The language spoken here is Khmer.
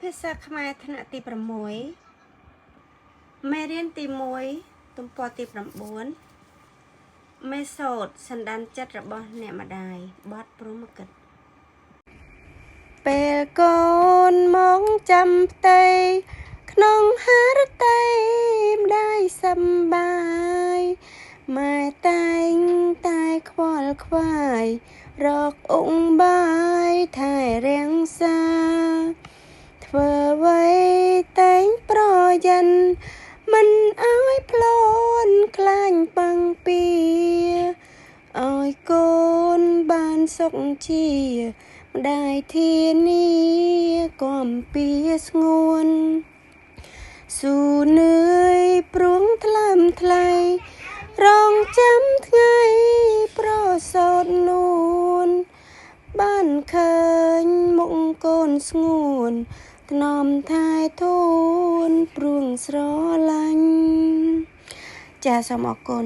ភាសាខ្មែរថ្នាក់ទី6មេរៀនទី1ទំព័រទី9មេសូតសន្តានចិត្តរបស់អ្នកម្ដាយបទព្រហ្មកិត្តពេលកូនមកចាំផ្ទៃក្នុងហារតីម្ដាយសប្បាយម៉ែតែងតែខ្វល់ខ្វាយរកអ៊ុងបាយថែរាំងសាធ្វើអ្វីតែងប្រយ័ត្នមិនឲ្យភ្លន់ខ្លាញ់ប៉ឹងពីឲ្យកូនបានសុខជាម្ដាយធានាគំពីស្ងួនស៊ូនឿយព្រួងថ្លើមថ្លៃរងចាំថ្ងៃប្រសូតនួនបានឃើញមុខកូនស្ងួនថ្នមថែធូនព្រួងស្រឡាញ់ចាសូមអរគុណ